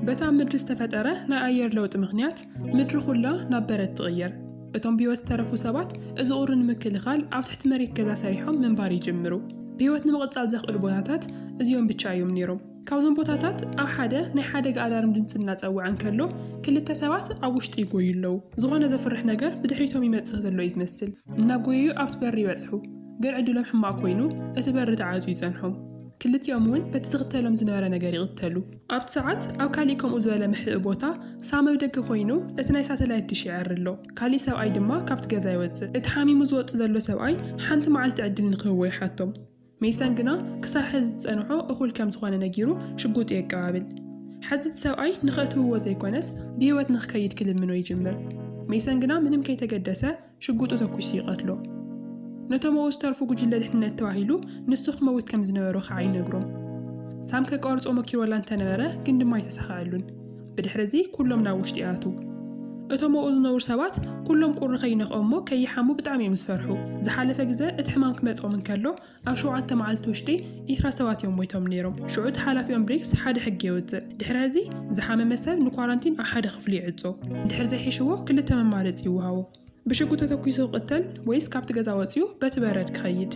በጣም ምድር ዝተፈጠረ ናይ ኣየር ለውጥ ምኽንያት ምድሪ ኩላ ናብ በረድ ትቕየር። እቶም ብህይወት ዝተረፉ ሰባት እዚ ቁርን ንምክልኻል ኣብ ትሕቲ መሬት ገዛ ሰሪሖም ምንባር ይጅምሩ። ብህይወት ንምቕጻል ዘኽእሉ ቦታታት እዚኦም ብቻ እዮም ነይሮም። ካብዞም ቦታታት ኣብ ሓደ ናይ ሓደጋ ኣላርም ድምፂ እናፀውዐ እንከሎ ክልተ ሰባት ኣብ ውሽጢ ይጎዩ ኣለዉ። ዝኾነ ዘፍርሕ ነገር ብድሕሪቶም ይመጽእ ዘሎ እዩ ዝመስል። እናጎዩ ኣብቲ በሪ ይበጽሑ። ግን ዕድሎም ሕማቕ ኮይኑ እቲ በሪ ተዓፅዩ ይጸንሖም። ክልቲኦም እውን በቲ ዝኽተሎም ዝነበረ ነገር ይቕተሉ። ኣብቲ ሰዓት ኣብ ካሊእ ከምኡ ዝበለ ምሕእ ቦታ ሳመ ብደገ ኮይኑ እቲ ናይ ሳተላይት ድሽ ይዕር ኣሎ። ካሊእ ሰብኣይ ድማ ካብቲ ገዛ ይወፅእ። እቲ ሓሚሙ ዝወፅእ ዘሎ ሰብኣይ ሓንቲ መዓልቲ ዕድል ንክህቦ ይሓቶም። ሜሰን ግና ክሳብ ሕዚ ዝጸንሖ እኹል ከም ዝኾነ ነጊሩ ሽጉጥ የቀባብል። ሕዚ እቲ ሰብኣይ ንኽእትውዎ ዘይኮነስ ብህይወት ንኽከይድ ክልምኖ ይጅምር። ሜሰን ግና ምንም ከይተገደሰ ሽጉጡ ተኩሱ ይቐትሎ። ነቶም ኣብኡ ዝተርፉ ጉጅለ ድሕንነት ተባሂሉ ንሱ ክመውት ከም ዝነበሮ ከዓ ይነግሮም። ሳም ከቋርጾ ሞኪሮላ እንተነበረ ግን ድማ ይተሳኽዐሉን። ብድሕሪ እዚ ኩሎም ናብ ውሽጢ ይኣቱ። እቶም ኣብኡ ዝነብሩ ሰባት ኩሎም ቁሪ ከይነኽኦም ከይሓሙ ብጣዕሚ እዮም ዝፈርሑ። ዝሓለፈ ግዜ እቲ ሕማም ክመጽኦም እንከሎ ኣብ 7 መዓልቲ ውሽጢ 20 ሰባት እዮም ሞይቶም ነይሮም። ሽዑ እቲ ሓላፊኦም ብሪክስ ሓደ ሕጊ የውፅእ። ድሕሪ እዚ ዝሓመመ ሰብ ንኳራንቲን ኣብ ሓደ ክፍሊ ይዕጾ። ድሕሪ ዘይሒሽዎ ክልተ መማረፂ ይወሃቦ። ብሽጉጥ ተተኩሱ ቅተል ወይስ ካብቲ ገዛ ወፂኡ በቲ በረድ ክኸይድ።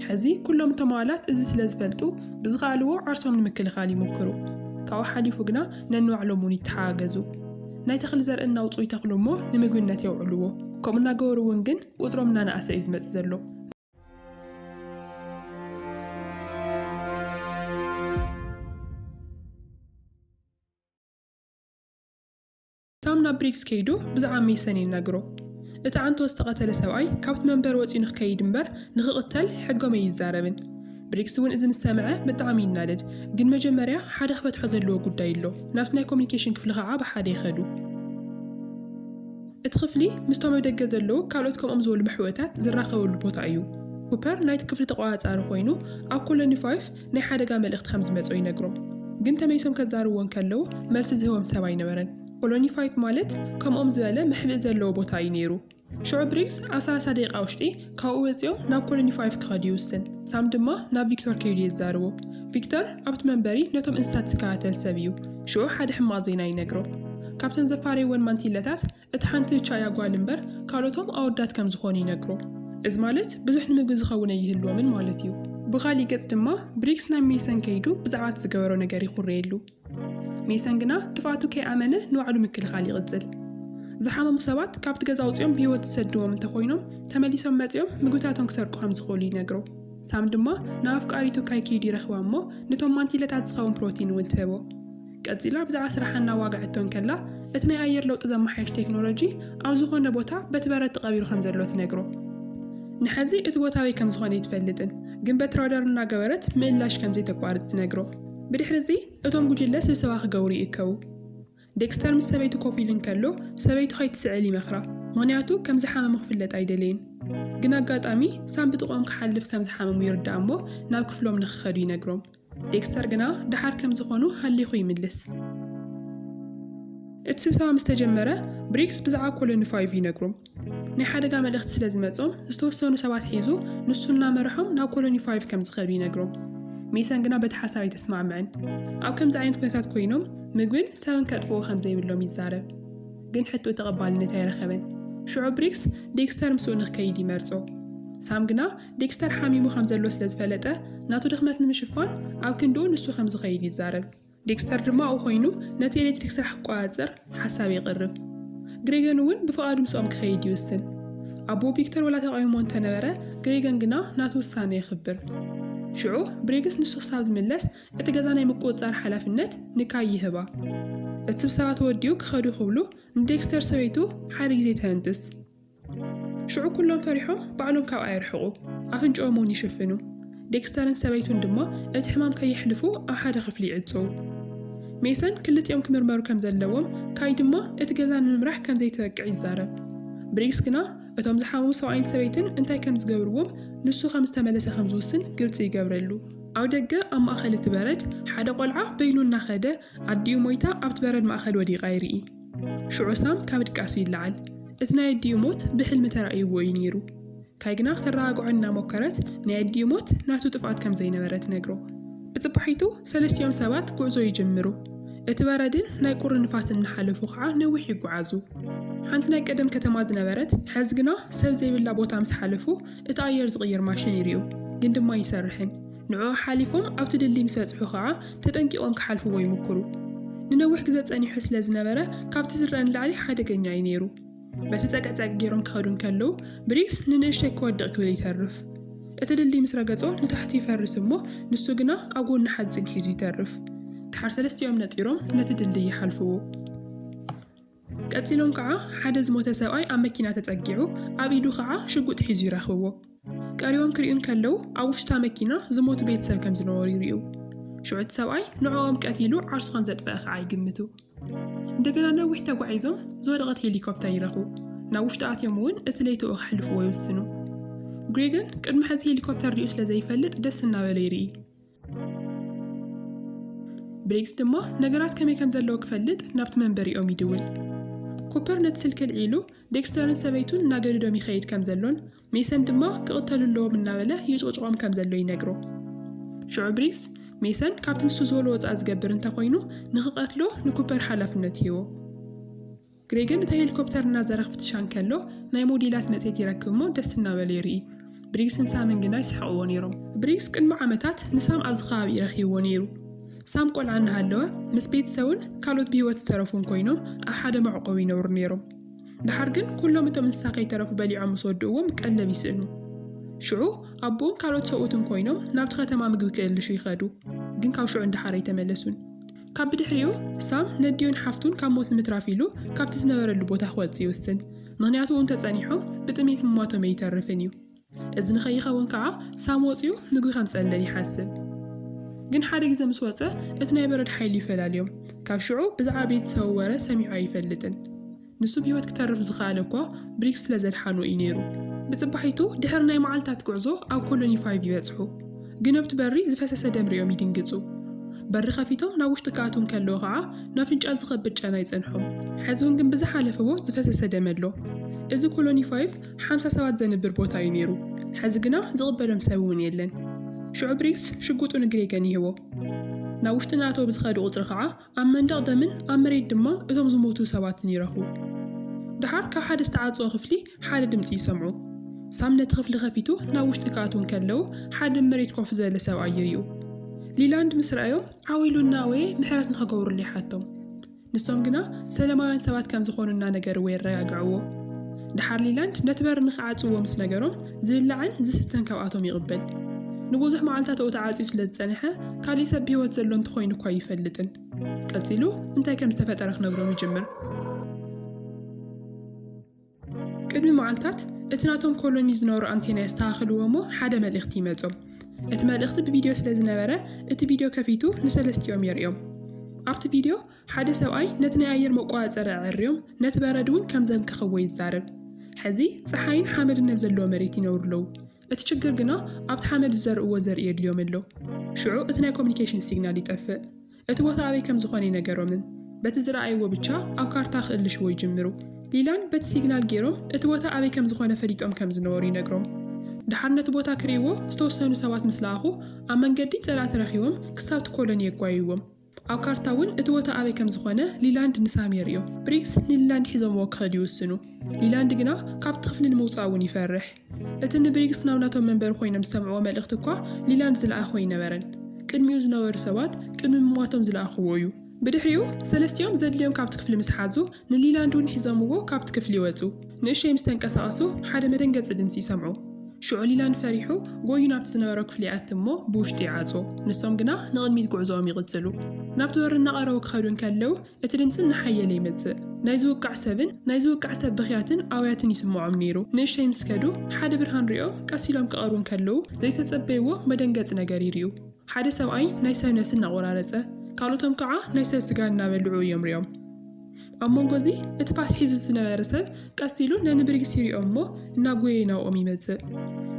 ሕዚ ኩሎም እቶም ኣባላት እዚ ስለ ዝፈልጡ ብዝኸኣልዎ ዓርሶም ንምክልኻል ይሞክሩ። ካብኡ ሓሊፉ ግና ነንባዕሎም እውን ይተሓጋገዙ። ናይ ተኽሊ ዘርኢ እናውፅኡ ይተኽሉ እሞ ንምግብነት የውዕልዎ። ከምኡ እናገበሩ እውን ግን ቁጥሮም እናነኣሰ እዩ ዝመጽእ ዘሎ። ሳም ናብ ብሪክስ ከይዱ ብዛዕባ ሜሰን ይነግሮ። እቲ ዓንቶ ዝተቐተለ ሰብኣይ ካብቲ መንበር ወፂኡ ንኽከይድ እምበር ንኽቕተል ሕጎም ኣይዛረብን። ብሪክስ እውን እዚ ምስ ሰምዐ ብጣዕሚ ይናደድ። ግን መጀመርያ ሓደ ክፈትሖ ዘለዎ ጉዳይ ኣሎ። ናብቲ ናይ ኮሚኒኬሽን ክፍሊ ከዓ ብሓደ ይኸዱ። እቲ ክፍሊ ምስቶም ኣብ ደገ ዘለዉ ካልኦት ከምኦም ዝበሉ ምሕወታት ዝራኸበሉ ቦታ እዩ። ኩፐር ናይቲ ክፍሊ ተቆጻጻሪ ኮይኑ ኣብ ኮሎኒ 5 ናይ ሓደጋ መልእኽቲ ከም ዝመጾ ይነግሮም። ግን ተመይሶም ከዛርብዎ ከለዉ መልሲ ዝህቦም ሰብ ኣይነበረን። ኮሎኒ 5 ማለት ከምኦም ዝበለ ምሕብእ ዘለዎ ቦታ እዩ ነይሩ። ሽዑ ብሪክስ ኣብ 30 ደቂቃ ውሽጢ ካብኡ ወፂኦም ናብ ኮሎኒ 5 ክኸዱ ይውስን። ሳም ድማ ናብ ቪክቶር ከይዱ የዛርቦ። ቪክቶር ኣብቲ መንበሪ ነቶም እንስሳት ዝከታተል ሰብ እዩ። ሽዑ ሓደ ሕማቕ ዜና ይነግሮ። ካብተን ዘፋረይወን ማንቲለታት እቲ ሓንቲ ብቻ እያ ጓል እምበር ካልኦቶም ኣወዳት ከም ዝኾኑ ይነግሮ። እዚ ማለት ብዙሕ ንምግቢ ዝኸውን ኣይህልዎምን ማለት እዩ። ብኻሊእ ገጽ ድማ ብሪክስ ናብ ሜሰን ከይዱ ብዛዕባ ዝገበሮ ነገር ይኹርየሉ። ሜሰን ግና ጥፋቱ ከይኣመነ ንባዕሉ ምክልኻል ይቕጽል። ዝሓመሙ ሰባት ካብቲ ገዛ ውፅኦም ብህይወት ዝሰድዎም እንተኾይኖም ተመሊሶም መፂኦም ምግብታቶም ክሰርቁ ከም ዝኽእሉ ይነግሮ። ሳም ድማ ናብ ኣፍቃሪቱ ከይዱ ይረኽባ እሞ ነቶም ማንቲለታት ዝኸውን ፕሮቲን እውን ትህቦ። ቀፂላ ብዛዕባ ስራሕና ዋጋዕቶን ከላ እቲ ናይ ኣየር ለውጢ ዘመሓየሽ ቴክኖሎጂ ኣብ ዝኾነ ቦታ በቲ በረድ ተቐቢሩ ከም ዘሎ ትነግሮ። ንሕዚ እቲ ቦታ ወይ ከም ዝኾነ ይትፈልጥን ግን በቲ ራዳር እናገበረት ምእላሽ ከም ዘይተቋርጽ ትነግሮ። ብድሕሪ እዚ እቶም ጉጅለ ስብሰባ ክገብሩ ይእከቡ። ዴክስተር ምስ ሰበይቱ ኮፍ ኢሉ እንከሎ ሰበይቱ ከይትስዕል ይመኽራ። ምክንያቱ ከም ዝሓመሙ ክፍለጥ ኣይደለይን። ግን ኣጋጣሚ ሳም ብጥቕኦም ክሓልፍ ከም ዝሓመሙ ይርዳእ እሞ ናብ ክፍሎም ንክኸዱ ይነግሮም። ዴክስተር ግና ድሓር ከም ዝኾኑ ሃሊኹ ይምልስ። እቲ ስብሰባ ምስ ተጀመረ ብሪክስ ብዛዕባ ኮሎኒ 5 ይነግሮም። ናይ ሓደጋ መልእኽቲ ስለ ዝመጾም ዝተወሰኑ ሰባት ሒዙ ንሱና መርሖም ናብ ኮሎኒ 5 ከም ዝኸዱ ይነግሮም። ሜሰን ግና በቲ ሓሳብ ኣይተስማዕምዐን። ኣብ ከምዚ ዓይነት ኩነታት ኮይኖም ምግብን ሰብን ከጥፍዎ ከም ዘይብሎም ይዛረብ። ግን ሕቶ ተቐባልነት ኣይረኸበን። ሽዑ ብሪክስ ዴክስተር ምስኡ ንኽከይድ ይመርጾ። ሳም ግና ዴክስተር ሓሚሙ ከም ዘሎ ስለ ዝፈለጠ ናቱ ድኽመት ንምሽፋን ኣብ ክንድኡ ንሱ ከም ዝኸይድ ይዛረብ። ዴክስተር ድማ ኣብኡ ኮይኑ ነቲ ኤሌክትሪክ ስራሕ ክቆጻጸር ሓሳብ ይቕርብ። ግሬገን እውን ብፍቓዱ ምስኦም ክኸይድ ይውስን። ኣቦ ቪክተር ወላ ተቃይሞ እንተነበረ ግሬገን ግና ናቱ ውሳነ ይኽብር። ሽዑ ብሪክስ ንሱ ክሳብ ዝምለስ እቲ ገዛ ናይ ምቁፅጻር ሓላፍነት ንካይ ይህባ። እቲ ስብሰባ ተወዲኡ ክኸዱ ክብሉ ንዴክስተር ሰበይቱ ሓደ ግዜ ተህንጥስ። ሽዑ ኩሎም ፈሪሖም ባዕሎም ካብኣ ይርሕቑ፣ ኣፍንጮኦም እውን ይሽፍኑ። ዴክስተርን ሰበይቱን ድማ እቲ ሕማም ከይሕልፉ ኣብ ሓደ ክፍሊ ይዕጽው። ሜሰን ክልቲኦም ክምርመሩ ከም ዘለዎም ካይ ድማ እቲ ገዛ ንምምራሕ ከም ዘይተወቅዕ ይዛረብ። ብሪክስ ግና እቶም ዝሓመሙ ሰብኣይን ሰበይትን እንታይ ከም ዝገብርዎም ንሱ ከም ዝተመለሰ ከም ዝውስን ግልፂ ይገብረሉ። ኣብ ደገ ኣብ ማእኸል እቲ በረድ ሓደ ቆልዓ በይኑ እናኸደ ኣዲኡ ሞይታ ኣብቲ በረድ ማእኸል ወዲቓ ይርኢ። ሽዑ ሳም ካብ ድቃሱ ይለዓል። እቲ ናይ ኣዲኡ ሞት ብሕልሚ ተራእይዎ እዩ ነይሩ። ካይ ግና ክተረጋግዖ እናሞከረት ናይ ኣዲኡ ሞት ናቱ ጥፍኣት ከም ዘይነበረ ትነግሮ። ብጽባሒቱ ሰለስቲኦም ሰባት ጉዕዞ ይጅምሩ። اتباردن ناي قرن نفاس نحلفو خعا نوح يقعزو حانت ناي قدم كتما زنبرت حزقنا سب زي بلا بوتا مسحلفو اتاير زغير ماشين يريو قندم ما يسرحن نعو حالفهم أو تدلي مسواتحو خعا تتنكيقهم كحالفو ويمكرو ننوح قزات أني حس لزنبرة كابت زران لعلي حادا قنيا نيرو بتتاقع جيرون كخدون كالو بريكس ننشتي كود قبل يترف اتدلي مسرقاتو نتحتي فرس امو نسوقنا اقول نحد زين حيزو يترف تحر 3 يوم نطيروم نتدلي يحلفو قاتلون كعا حدا زموته سباي اب مكينه تتاقعو اب يدو خعا شقوط حيزو يرخبو قاريون كريون كالو اوشتا مكينه زموت بيتسب كم زنور يريو شعوت سباي نعوام قاتيلو عرسخان زطفا خعا يقمتو እንደገና ነው ወህታ ጓይዞም ዞደቀት ሄሊኮፕተር ይረኹ ናውሽታ አትየሙን እትለይቶ አሕልፉ ወይስኑ ግሬገን ቅድመ ሐዚ ሄሊኮፕተር ሪኡስ ለዘይፈልጥ ደስና በለይሪ ብሬክስ ደሞ ነገራት ከመከም ዘለው ክፈልጥ ናብት መንበሪኦም ይድውል ኮፐር ነትስልከል ዒሉ ዴክስተርን ሰበይቱን ናገድዶም ይኸይድ ከም ዘሎን ሜሰን ድማ ክቅተሉሎም እናበለ ይጭጭቆም ከም ዘሎ ይነግሮ ሹዕ ብሬክስ ሜሰን ካብትን ሱዞሎ ወጻ ዝገብር እንተ ኮይኑ ንኽቀትሎ ንኩፐር ሓላፍነት ይዎ ግሬገን እቲ ሄሊኮፕተርና ዘረኽፍት ሻንከሎ ናይ ሞዴላት መጽሔት ይረክብሞ ደስና በለይሪ ብሪክስን ሳምን ግና ይስሐቅዎ ነይሮም ብሪክስ ቅድሚ ዓመታት ንሳም ኣብዚ ከባቢ ይረኺብዎ ነይሩ ሳም ቆልዓ እናሃለወ ምስ ቤተሰቡን ካልኦት ብሂወት ዝተረፉን ኮይኖም ኣብ ሓደ መዕቆቢ ይነብሩ ነይሮም ድሓር ግን ኩሎም እቶም እንስሳ ከይተረፉ በሊዖም ምስ ወድእዎም ቀለብ ይስእኑ ሽዑ አቦን ካልኦት ሰውትን ኮይኖም ናብቲ ከተማ ምግቢ ክእልሹ ይኸዱ ግን ካብ ሽዑ እንዳሓረ ይተመለሱን ካብ ብድሕሪኡ ሳም ነዲዮን ሓፍቱን ካብ ሞት ንምትራፍ ኢሉ ካብቲ ዝነበረሉ ቦታ ክወፅ ይውስን ምክንያቱ እውን ተጸኒሖም ብጥሜት ምሟቶም ይተርፍን እዩ እዚ ንኸይኸውን ከዓ ሳም ወፂኡ ምግቢ ከምፀለን ይሓስብ ግን ሓደ ግዜ ምስ ወፀ እቲ ናይ በረድ ሓይሊ ይፈላልዮም ካብ ሽዑ ብዛዕባ ቤተሰቡ ወረ ሰሚዑ ኣይፈልጥን ንሱ ብሂወት ክተርፍ ዝኸኣለ እኳ ብሪክስ ስለዘድሓኑ እዩ ነይሩ بصباحيتو دحر ناي معالتات قعزو او كولوني 5 يبصحو جنبت بري زفسس دمريوم يدنقصو بر خفيتهم ناوش تكاتون كلو خا نافنጫ ዝኸብጥ ጫና ይጸንሖም ሓዙን ግን ብዛ ሓለፈዎ ዝፈሰሰ ደመሎ እዚ ኮሎኒ 5 57 ዘንብር ቦታ ይነሩ ሓዚ ግና ዝቕበሎም ሰውን የለን ሹዕ ብሪክስ ሽጉጡ ንግሬገን ይህቦ ናውሽትናቶ ብዝኸዱ ቁጥሪ ከዓ ኣብ መንደቕ ደምን ኣብ መሬት ድማ እቶም ዝሞቱ ሰባትን ይረኹ ድሓር ካብ ሓደ ዝተዓጽኦ ክፍሊ ሓደ ድምፂ ይሰምዑ ሳምነት ክፍሊ ከፊቱ ናውሽት ካቱን ከለው ሓደ መሬት ኮፍ ዘለ ሰብኣይ ይሪኡ ሊላንድ ምስራዮም ዓዊሉና ወይ ምሕረት ንኸገብሩሉ ይሓቶም ንሶም ግና ሰላማውያን ሰባት ከም ዝኾኑና ነገር ወይ ረጋግዕዎ ድሓር ሊላንድ ነትበር ንኽዓጽዎ ምስ ነገሮም ዝብላዕን ዝስተን ካብኣቶም ይቕበል ንብዙሕ መዓልታት ተዓጽዩ ስለ ዝጸንሐ ካሊእ ሰብ ብሂወት ዘሎ እንትኾይኑ እኳ ይፈልጥን ቀፂሉ እንታይ ከም ዝተፈጠረ ክነግሮም ይጅምር ቅድሚ መዓልታት እቲ ናቶም ኮሎኒ ዝነበሩ አንቴና ያስተኻኽልዎሞ ሓደ መልእኽቲ ይመጾም እቲ መልእኽቲ ብቪድዮ ስለ ዝነበረ እቲ ቪድዮ ከፊቱ ንሰለስቲኦም የርእዮም ኣብቲ ቪድዮ ሓደ ሰብኣይ ነቲ ናይ ኣየር መቆጻጸሪ ኣዕርዮም ነቲ በረድ እውን ከም ዘንክኽዎ ይዛረብ ሕዚ ፀሓይን ሓመድን ነብ ዘለዎ መሬት ይነብሩለው እቲ ችግር ግና ኣብቲ ሓመድ ዝዘርእዎ ዘርኢ የድልዮም ኣሎ ሽዑ እቲ ናይ ኮሚኒኬሽን ሲግናል ይጠፍእ እቲ ቦታ ኣበይ ከም ዝኾነ ይነገሮምን በቲ ዝረኣይዎ ብቻ ኣብ ካርታ ክእልሽዎ ይጅምሩ ሊላን በቲ ሲግናል ገይሮም እቲ ቦታ ኣበይ ከም ዝኾነ ፈሊጦም ከም ዝነበሩ ይነግሮም ድሓር ነቲ ቦታ ክሪእዎ ዝተወሰኑ ሰባት ምስ ለኣኹ ኣብ መንገዲ ጸላት ረኺቦም ክሳብቲ ኮሎኒ የጓይዎም ኣብ ካርታ እውን እቲ ቦታ ኣበይ ከም ዝኾነ ሊላንድ ንሳም የርእዮ ብሪክስ ንሊላንድ ሒዞምዎ ክኸዱ ይውስኑ ሊላንድ ግና ካብቲ ክፍሊ ንምውፃእ እውን ይፈርሕ እቲ ንብሪክስ ናብ ናቶም መንበሪ ኮይኖም ዝሰምዕዎ መልእኽቲ እኳ ሊላንድ ዝለኣኽዎ ይነበረን ቅድሚኡ ዝነበሩ ሰባት ቅድሚ ምሟቶም ዝለኣኽዎ እዩ بدحريو سلستيوم زدليوم كابت كفل مسحازو نليلاندون حزامو كابت كفل يوزو نشي مستنقساسو حدا مدنقص دمصي سمعو شعو ليلاند فريحو غوينا بتسنبرو كفلي اتمو بوشتي عازو نسوم غنا نقدميت غعزوم يغزلو نابتور نقراو كخدون كلو اتدمصن حيلي مزه نايزوقع سبن نايزوقع سب بخياتن اوياتن يسمعوم نيرو نشي مسكدو حدا برهان ريو قاسيلوم كقرون كلو زيتتصبيو مدنقص ነገር ይሪዩ حدا سبعي نايساو نفسنا قرارصه ካልኦቶም ከዓ ናይ ሰብ ስጋ እናበልዑ እዮም ሪኦም ኣብ መንጎዚ እቲ ፋስ ሒዙ ዝነበረ ሰብ ቀሲሉ ነንብሪክስ ይሪኦሞ እናጎየናኦም ይመጽእ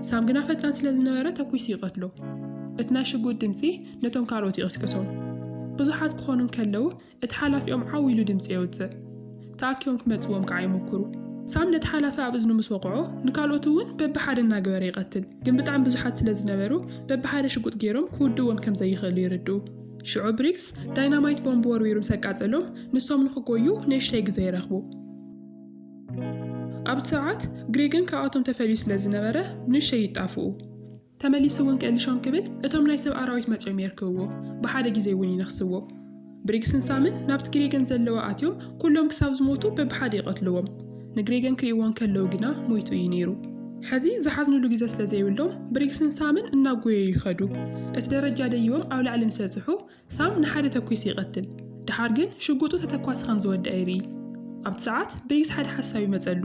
ሳም ግና ፈጣን ስለ ዝነበረ ተኩስ ይቀትሎ እቲ ናይ ሽጉጥ ድምፂ ነቶም ካልኦት ይቕስቅሶም ብዙሓት ክኾኑን ከለው እቲ ሓላፊኦም ዓዊሉ ድምፂ የውፅእ ተኣኪቦም ክመጽዎም ከዓ ይሞክሩ ሳም ነቲ ሓላፊ ኣብ እዝኑ ምስ ወቅዖ ንካልኦት እውን በብሓደ እናገበረ ይቀትል ግን ብጣዕሚ ብዙሓት ስለ ዝነበሩ በብሓደ ሽጉጥ ገይሮም ክውድዎም ከም ዘይኽእሉ ይርድኡ ሽዑ ብሪክስ ዳይናማይት ቦምብ ወርዊሩ ሰቃጸሎም ንሶም ንኽጎዩ ንእሽተይ ግዜ ይረኽቡ ኣብቲ ሰዓት ግሬግን ካብኣቶም ተፈልዩ ስለ ዝነበረ ንእሽተይ ይጣፍኡ ተመሊሱ እውን ቀልሾም ክብል እቶም ናይ ሰብ ኣራዊት መፅኦም የርክብዎ ብሓደ ግዜ እውን ይነኽስዎ ብሪክስን ሳምን ናብቲ ግሬገን ዘለዎ ኣትዮም ኩሎም ክሳብ ዝሞቱ በብሓደ ይቐትልዎም ንግሬገን ክሪእዎን ከለዉ ግና ሞይቱ እዩ ነይሩ ሕዚ ዝሓዝንሉ ግዜ ስለ ዘይብሎም ብሪክስን ሳምን እናጎየዩ ይኸዱ እቲ ደረጃ ደይቦም ኣብ ላዕሊ ምስ በፅሑ ሳም ንሓደ ተኲሱ ይቐትል ድሓር ግን ሽጉጡ ተተኳሲ ከም ዝወድአ ይርኢ ኣብቲ ሰዓት ብሪክስ ሓደ ሓሳብ ይመፀሉ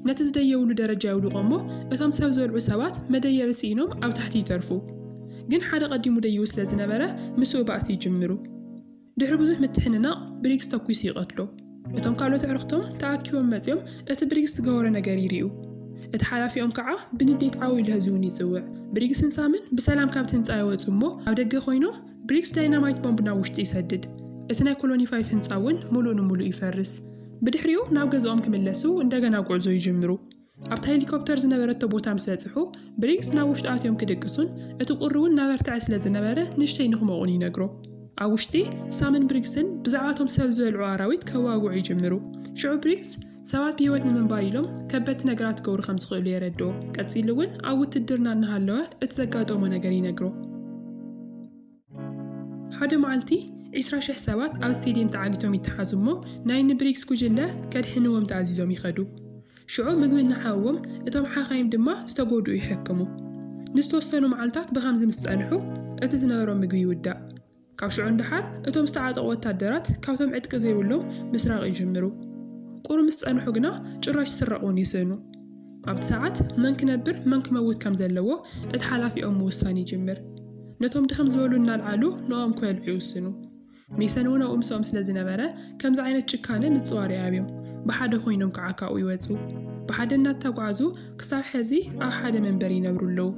ነቲ ዝደየብሉ ደረጃ ይውድቖ እሞ እቶም ሰብ ዝበልዑ ሰባት መደየቢ ስኢኖም ኣብ ታሕቲ ይተርፉ ግን ሓደ ቀዲሙ ደይቡ ስለ ዝነበረ ምስኡ ባእሲ ይጅምሩ ድሕሪ ብዙሕ ምትሕንናቕ ብሪክስ ተኲሱ ይቐትሎ እቶም ካልኦት ኣዕርኽቶም ተኣኪቦም መፂኦም እቲ ብሪክስ ዝገበሮ ነገር ይርኡ እቲ ሓላፊኦም ከዓ ብንዴት ዓብዪ ህዝቢ እውን ይፅውዕ ብሪክስን ሳምን ብሰላም ካብቲ ህንፃ ይወፁ እሞ ኣብ ደገ ኮይኖም ብሪክስ ዳይናማይት ቦምብ ናብ ውሽጢ ይሰድድ እቲ ናይ ኮሎኒ 5 ህንፃ እውን ሙሉእ ንሙሉእ ይፈርስ ብድሕሪኡ ናብ ገዝኦም ክምለሱ እንደገና ጉዕዞ ይጅምሩ ኣብቲ ሄሊኮፕተር ዝነበረቶ ቦታ ምስ በፅሑ ብሪክስ ናብ ውሽጢ ኣትዮም ክድቅሱን እቲ ቁሪ እውን ናበርትዐ ስለ ዝነበረ ንእሽተይ ንኽመቑን ይነግሮ ኣብ ውሽጢ ሳምን ብሪክስን ብዛዕባቶም ሰብ ዝበልዑ ኣራዊት ከዋግዑ ይጅምሩ ሽዑ ብሪክስ ሰባት ብሂወት ንምንባር ኢሎም ከበድቲ ነገራት ክገብሩ ከም ዝኽእሉ የረድኦ ቀፂሉ እውን ኣብ ውትድርና እናሃለወ እቲ ዘጋጠሞ ነገር ይነግሮ ሓደ መዓልቲ 20,000 ሰባት ኣብ ስቴድየም ተዓጊቶም ይተሓዙ እሞ ናይ ንብሪክስ ጉጅለ ከድሕንዎም ተኣዚዞም ይኸዱ ሽዑ ምግቢ እናሓውዎም እቶም ሓኻይም ድማ ዝተጎድኡ ይሕክሙ ንዝተወሰኑ መዓልታት ብኸምዚ ምስ ፀንሑ እቲ ዝነበሮም ምግቢ ይውዳእ ካብ ሽዑ እንድሓር እቶም ዝተዓጠቑ ወታደራት ካብቶም ዕጥቂ ዘይብሎም ምስራቅ ይጅምሩ ቁሩ ምስ ፀንሑ ግና ጭራሽ ዝስረቑን ይስእኑ ኣብቲ ሰዓት መን ክነብር መን ክመውት ከም ዘለዎ እቲ ሓላፊኦም ምውሳን ይጅምር ነቶም ድኸም ዝበሉ እናልዓሉ ንኦም ክበልዑ ይውስኑ ሜሰን እውን ኣብኡ ምስኦም ስለ ዝነበረ ከምዚ ዓይነት ጭካነ ምፅዋር ይኣብዮም ብሓደ ኮይኖም ክዓካኡ ይወፁ ብሓደ እናተጓዓዙ ክሳብ ሕዚ ኣብ ሓደ መንበሪ ይነብሩ ኣለዉ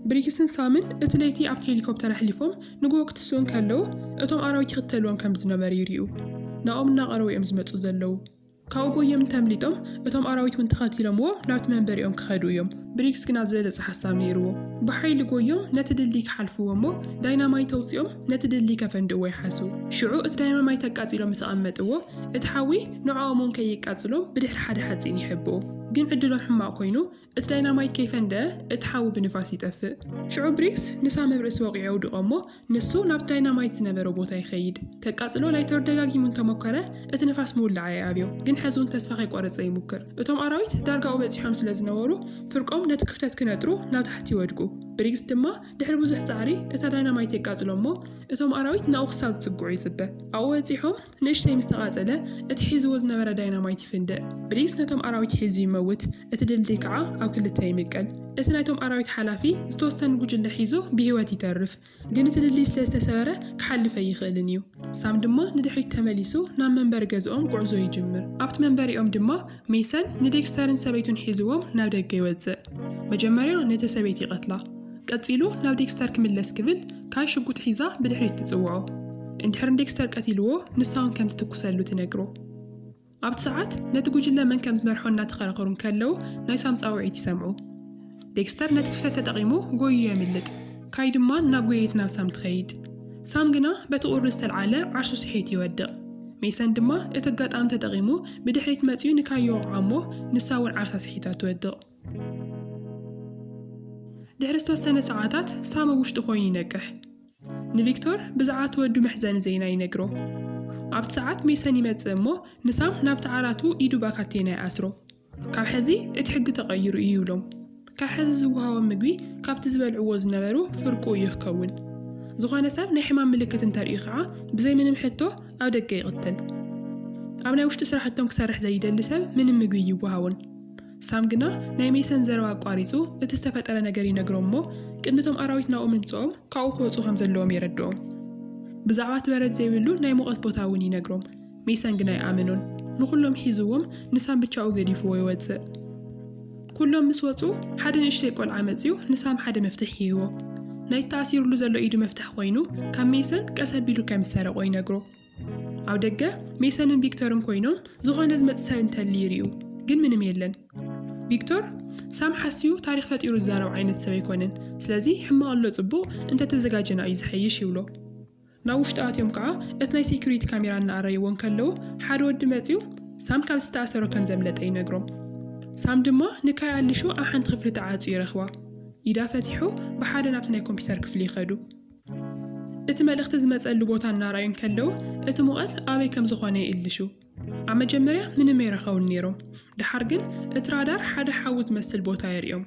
ብሪክስን ሳምን እቲ ለይቲ ኣብቲ ሄሊኮፕተር ኣሕሊፎም ንጉሆ ክትስኡን ከለዉ እቶም ኣራዊት ይኽተልዎም ከም ዝነበሩ ይርኡ ናኦም እናቐረቡ እዮም ዝመፁ ዘለዉ ካብኡ ጎየም ተምሊጦም እቶም ኣራዊት እውን ተኸቲሎምዎ ናብቲ መንበሪኦም ክኸዱ እዮም ብሪክስ ግና ዝበለፀ ሓሳብ ነይርዎ ብሓይሊ ጎዮም ነቲ ድልድል ክሓልፍዎ እሞ ዳይናማይት ተውፂኦም ነቲ ድልድል ከፈንድእዎ ይሓስቡ ሽዑ እቲ ዳይናማይት ተቃፂሎም ምስ ኣቐመጥዎ እቲ ሓዊ ንዖኦም እውን ከይቃፅሎም ብድሕሪ ሓደ ሓፂን ይሕብኡ ግን ዕድሎም ሕማቕ ኮይኑ እቲ ዳይናማይት ከይፈንደአ እቲ ሓዊ ብንፋስ ይጠፍእ ሽዑ ብሪክስ ንሳም ርእሲ ወቂዑ የውድቆ እሞ ንሱ ናብ ዳይናማይት ዝነበረ ቦታ ይኸይድ ተቃፅሎ ላይተር ደጋጊሙ እንተሞከረ እቲ ንፋስ ምውላዕ የኣብዮ ግን ሕዚ እውን ተስፋ ከይቆረፀ ይሙክር እቶም ኣራዊት ዳርጋኡ በፂሖም ስለ ዝነበሩ ፍርቆም ነቲ ክፍተት ክነጥሩ ናብ ታሕቲ ይወድቁ ብሪክስ ድማ ድሕሪ ብዙሕ ፃዕሪ እታ ዳይናማይት የቃፅሎ እሞ እቶም ኣራዊት ናብኡ ክሳብ ዝፅጉዑ ይፅበ ኣብኡ በፂሖም ንእሽተይ ምስ ተቓፀለ እቲ ሒዝዎ ዝነበረ ዳይናማይት ይፍንድእ ብሪክስ ነቶም ኣራዊት ሒዙ ይመውት እቲ ድልድል ከዓ ኣብ ክልተ ይምቀል እቲ ናይቶም ኣራዊት ሓላፊ ዝተወሰነ ጉጅለ ሒዙ ብሂወት ይተርፍ ግን እቲ ድልድል ስለ ዝተሰበረ ክሓልፈ ይኽእልን እዩ ሳም ድማ ንድሕሪት ተመሊሱ ናብ መንበሪ ገዝኦም ጉዕዞ ይጅምር ኣብቲ መንበሪኦም ድማ ሜሰን ንዴክስተርን ሰበይቱን ሒዝዎም ናብ ደገ ይወፅእ መጀመርያ ነቲ ሰበይቲ ይቐትላ ቀፂሉ ናብ ዴክስተር ክምለስ ክብል ካይ ሽጉጥ ሒዛ ብድሕሪት ትፅውዖ እንድሕር ዴክስተር ቀቲልዎ ንሳውን ከም ትትኩሰሉ ትነግሮ ኣብቲ ሰዓት ነቲ ጉጅለ መን ከም ዝመርሖ እናተኸራኸሩን ከለዉ ናይ ሳም ፃውዒት ይሰምዑ ዴክስተር ነቲ ክፍተት ተጠቒሙ ጎዩ የምልጥ ካይ ድማ እናጎየት ናብ ሳም ትኸይድ ሳም ግና በቲ ቁሪ ዝተልዓለ ዓርሱ ስሒት ይወድቕ ሜሰን ድማ እቲ ኣጋጣሚ ተጠቒሙ ብድሕሪት መፂኡ ንካይ ይወቕዖ እሞ ንሳ እውን ዓርሳ ስሒታ ትወድቕ ድሕሪ ዝተወሰነ ሰዓታት ሳም ውሽጢ ኮይኑ ይነቅሕ ንቪክቶር ብዛዕባ ትወዱ መሕዘኒ ዜና ይነግሮ ኣብቲ ሰዓት ሜሰን ይመፅእ እሞ ንሳም ናብቲ ዓራቱ ኢዱ ባካቴና ይኣስሮ ካብ ሕዚ እቲ ሕጊ ተቐይሩ እዩ ይብሎም ካብ ሕዚ ዝወሃቦም ምግቢ ካብቲ ዝበልዕዎ ዝነበሩ ፍርቁ እዩ ክኸውን ዝኾነ ሰብ ናይ ሕማም ምልክት እንተርእዩ ከዓ ብዘይ ምንም ሕቶ ኣብ ደገ ይቕተል ኣብ ናይ ውሽጢ ስራሕቶም ክሰርሕ ዘይደሊ ሰብ ምንም ምግቢ ይወሃውን ሳም ግና ናይ ሜሰን ዘረባ ኣቋሪፁ እቲ ዝተፈጠረ ነገር ይነግሮም እሞ ቅድሚቶም ኣራዊት ናብኡ ምምፅኦም ካብኡ ክወፁ ከም ዘለዎም የረድኦም ብዛዕባ ትበረድ ዘይብሉ ናይ ሙቐት ቦታ እውን ይነግሮም ሜሰን ግና ይኣምኑን ንኩሎም ሒዝዎም ንሳም ብቻኡ ገዲፍዎ ይወፅእ ኩሎም ምስ ወፁ ሓደ ንእሽተይ ቆልዓ መፅዩ ንሳም ሓደ መፍትሕ ይህቦ ናይ ተኣሲሩሉ ዘሎ ኢዱ መፍትሕ ኮይኑ ካብ ሜሰን ቀሰቢሉ ከም ዝሰረቆ ይነግሮ ኣብ ደገ ሜሰንን ቪክቶርን ኮይኖም ዝኾነ ዝመፅእ ሰብ እንተሊ ይርኡ ግን ምንም የለን ቪክቶር ሳም ሓስዩ ታሪክ ፈጢሩ ዝዛረብ ዓይነት ሰብ ኣይኮነን ስለዚ ሕማቕ ኣሎ ፅቡቕ እንተተዘጋጀና እዩ ዝሐይሽ ይብሎ ናውሽጣ አትዮም ከዓ እትናይ ሴኩሪቲ ካሜራ እናአረይዎን ከለው ሓደ ወዲ መጺው ሳም ካብ ዝተኣሰሮ ከም ዘምለጠ ይነግሮም። ሳም ድማ ንካይ ኣሊሹ ኣብ ሓንቲ ክፍሊ ተዓጽዩ ይረኽባ። ኢዳ ፈቲሑ ብሓደ ናብቲ ናይ ኮምፒተር ክፍሊ ይኸዱ። እቲ መልእኽቲ ዝመጸሉ ቦታ እናራዩን ከለው እቲ ሙቐት ኣበይ ከም ዝኾነ ይእልሹ። ኣብ መጀመርያ ምንም ኣይረኸቡን ነይሮም። ድሓር ግን እቲ ራዳር ሓደ ሓዊ ዝመስል ቦታ የርእዮም።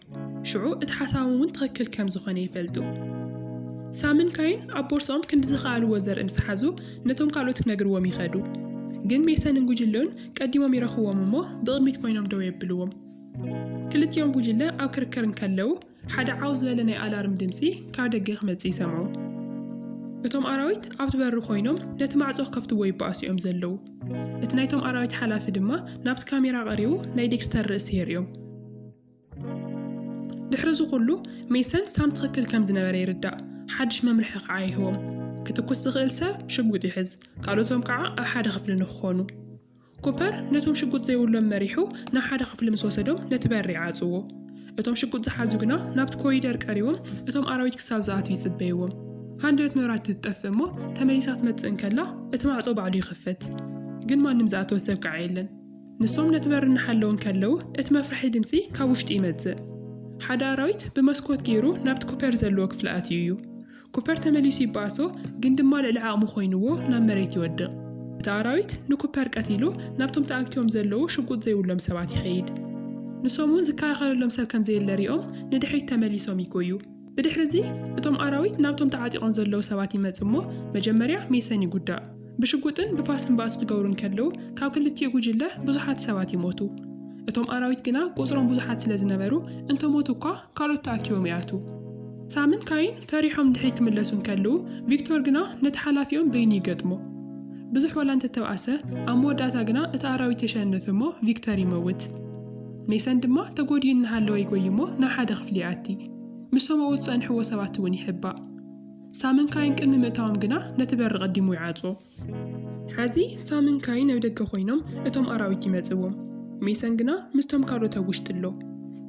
ሽዑ እቲ ሓሳቦም እውን ትኽክል ከም ዝኾነ ይፈልጡ። ሳምን ካይን ኣብ ቦርሶም ክንዲ ዝኸኣልዎ ዘርኢ ምስ ሓዙ ነቶም ካልኦት ክነግርዎም ይኸዱ። ግን ሜሰንን ጉጅለን ቀዲሞም ይረኽዎም እሞ ብቕድሚት ኮይኖም ደው የብልዎም። ክልቲኦም ጉጅለ ኣብ ክርክር እንከለው ሓደ ዓው ዝበለ ናይ ኣላርም ድምፂ ካብ ደገ ክመጽእ ይሰምዑ። እቶም ኣራዊት ኣብቲ በሪ ኮይኖም ነቲ ማዕጾ ከፍትዎ ይበኣሱ እዮም ዘለዉ። እቲ ናይቶም ኣራዊት ሓላፊ ድማ ናብቲ ካሜራ ቀሪቡ ናይ ዴክስተር ርእሲ የርእዮም። ድሕሪ ዝኹሉ ሜሰን ሳም ትኽክል ከም ዝነበረ ይርዳእ። ሓድሽ መምርሒ ከዓ ይህቦም። ክትኩስ ዝኽእል ሰብ ሽጉጥ ይሕዝ፣ ካልኦቶም ከዓ ኣብ ሓደ ክፍሊ ንክኾኑ። ኩፐር ነቶም ሽጉጥ ዘይብሎም መሪሑ ናብ ሓደ ክፍሊ ምስ ወሰዶም ነቲ በሪ ይዓጽዎ። እቶም ሽጉጥ ዝሓዙ ግና ናብቲ ኮሪደር ቀሪቦም እቶም ኣራዊት ክሳብ ዝኣትዉ ይጽበይዎም። ሃንደበት መብራት ትጠፍእ እሞ ተመሊሳ ክትመጽእ እንከላ እቲ ማዕጾ ባዕሉ ይኽፈት። ግን ማንም ዝኣተወ ሰብ ከዓ የለን። ንሶም ነቲ በሪ እናሓለውን ከለው እቲ መፍርሒ ድምፂ ካብ ውሽጢ ይመጽእ። ሓደ ኣራዊት ብመስኮት ገይሩ ናብቲ ኩፐር ዘለዎ ክፍሊ ኣትዩ እዩ። ኩፐር ተመሊሱ ይበኣሶ፣ ግን ድማ ልዕሊ ዓቕሙ ኮይኑዎ ናብ መሬት ይወድቕ። እቲ ኣራዊት ንኩፐር ቀቲሉ ናብቶም ተኣግቲዮም ዘለዉ ሽጉጥ ዘይብሎም ሰባት ይኸይድ። ንሶም እውን ዝከላኸለሎም ሰብ ከም ዘየለ ሪኦም ንድሕሪት ተመሊሶም ይጎዩ። ብድሕሪ እዚ እቶም ኣራዊት ናብቶም ተዓጢቖም ዘለዉ ሰባት ይመጽ እሞ መጀመርያ ሜሰን ይጉዳእ። ብሽጉጥን ብፋስን ባእስ ክገብሩ እንከለው ካብ ክልቲኡ ጉጅለ ብዙሓት ሰባት ይሞቱ። እቶም ኣራዊት ግና ቁጽሮም ብዙሓት ስለ ዝነበሩ እንተሞቱ እኳ ካልኦት ተኣኪቦም ይኣቱ። ሳምን ካይን ፈሪሖም ድሕሪት ክምለሱ እንከለው ቪክቶር ግና ነቲ ሓላፊኦም በይኑ ይገጥሞ። ብዙሕ ወላ እንተተባእሰ ኣብ መወዳእታ ግና እቲ ኣራዊት የሸንፍ እሞ ቪክተር ይመውት። ሜሰን ድማ ተጎዲኡ እናሃለወ ይጎይ እሞ ናብ ሓደ ክፍሊ ይኣቲ። ምሶም ኣብኡ ዝጸንሕዎ ሰባት እውን ይሕባእ። ሳምን ካይን ቅድሚ ምእታዎም ግና ነቲ በሪ ቀዲሙ ይዓጽዎ። ሕዚ ሳምን ካይን ኣብ ደገ ኮይኖም እቶም ኣራዊት ይመጽዎም። ሜሰን ግና ምስቶም ካልኦት ኣብ ውሽጢ ኣሎ።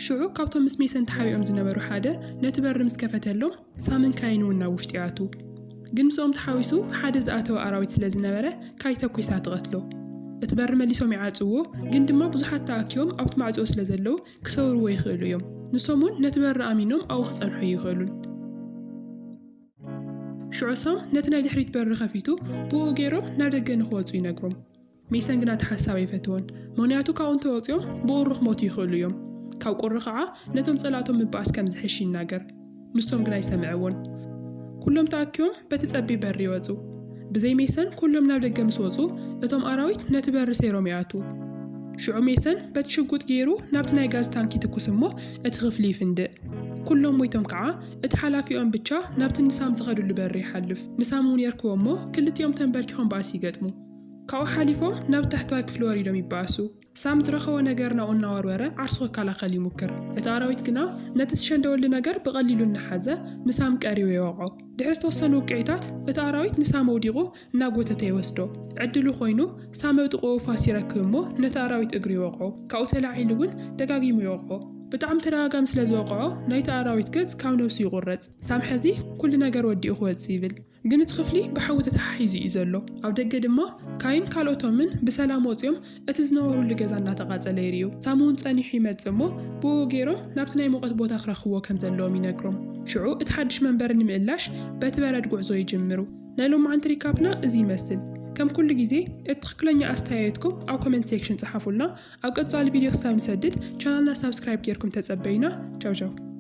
ሽዑ ካብቶም ምስ ሜሰን ተሓቢኦም ዝነበሩ ሓደ ነቲ በሪ ምስ ከፈተሎም ሳምን ካይን እውን ናብ ውሽጢ ይኣቱ። ግን ምስኦም ተሓዊሱ ሓደ ዝኣተወ ኣራዊት ስለ ዝነበረ ካይ ተኲሳ ትቐትሎ። እቲ በሪ መሊሶም ይዓጽዎ፣ ግን ድማ ብዙሓት ተኣኪቦም ኣብቲ ማዕጾ ስለ ዘለዉ ክሰብርዎ ይኽእሉ እዮም። ንሶም እውን ነቲ በሪ ኣሚኖም ኣብኡ ክጸንሑ ይኽእሉን። ሽዑ ሳም ነቲ ናይ ድሕሪት በሪ ከፊቱ ብኡ ገይሮም ናብ ደገ ንኽወጹ ይነግሮም። ሜሰን ግና እቲ ሓሳብ ኣይፈትዎን፣ ምክንያቱ ካብኡ እንተወፂኦም ብቑሪ ክሞቱ ይኽእሉ እዮም። ካብ ቁሪ ከዓ ነቶም ጸላቶም ምባኣስ ከም ዝሕሽ ይናገር። ንሶም ግና ይሰምዕዎን። ኩሎም ተኣኪቦም በቲ ጸቢብ በሪ ይወጹ። ብዘይ ሜሰን ኩሎም ናብ ደገ ምስ ወጹ እቶም ኣራዊት ነቲ በሪ ሰይሮም ይኣቱ። ሽዑ ሜሰን በቲ ሽጉጥ ገይሩ ናብቲ ናይ ጋዝ ታንኪ ትኩስ እሞ እቲ ክፍሊ ይፍንድእ። ኩሎም ሞይቶም ከዓ እቲ ሓላፊኦም ብቻ ናብቲ ንሳም ዝኸዱሉ በሪ ይሓልፍ። ንሳም እውን የርክቦ እሞ ክልቲኦም ተንበርኪኾም ባእሲ ይገጥሙ። ካብኡ ሓሊፎም ናብ ታሕተዋይ ክፍሊ ወሪዶም ይበኣሱ። ሳም ዝረኸቦ ነገር ናብኡ እናወርወረ ዓርሱ ክከላኸል ይሙክር። እቲ ኣራዊት ግና ነቲ ዝሸንደወሉ ነገር ብቐሊሉ እናሓዘ ንሳም ቀሪቡ ይወቕዖ። ድሕሪ ዝተወሰኑ ውቅዒታት እቲ ኣራዊት ንሳም ወዲቑ እናጎተተ ይወስዶ። ዕድሉ ኮይኑ ሳም ኣብ ጥቕኡ ፋስ ይረክብ እሞ ነቲ ኣራዊት እግሪ ይወቕዖ። ካብኡ ተላዒሉ እውን ደጋጊሙ ይወቕዖ። ብጣዕሚ ተደጋጋሚ ስለ ዝወቕዖ ናይቲ ኣራዊት ገጽ ካብ ነብሱ ይቑረጽ። ሳም ሕዚ ኩሉ ነገር ወዲኡ ክወጽእ ይብል። ግን እቲ ክፍሊ ብሓዊ ተተሓሒዙ እዩ ዘሎ። ኣብ ደገ ድማ ካይን ካልኦቶምን ብሰላም ወፂኦም እቲ ዝነበሩሉ ገዛ እናተቓጸለ ይርዩ። ሳም እውን ጸኒሑ ይመጽእ እሞ ብኡ ገይሮም ናብቲ ናይ ሙቐት ቦታ ክረኽብዎ ከም ዘለዎም ይነግሮም። ሽዑ እቲ ሓድሽ መንበሪ ንምእላሽ በቲ በረድ ጉዕዞ ይጅምሩ። ናይ ሎማዓንቲ ሪካፕና እዚ ይመስል። ከም ኩሉ ግዜ እቲ ትክክለኛ ኣስተያየትኩም ኣብ ኮሜንት ሴክሽን ጽሓፉልና። ኣብ ቀጻሊ ቪድዮ ክሳብ ንሰድድ ቻናልና ሰብስክራይብ ጌርኩም ተጸበዩና። ቻው ቻው።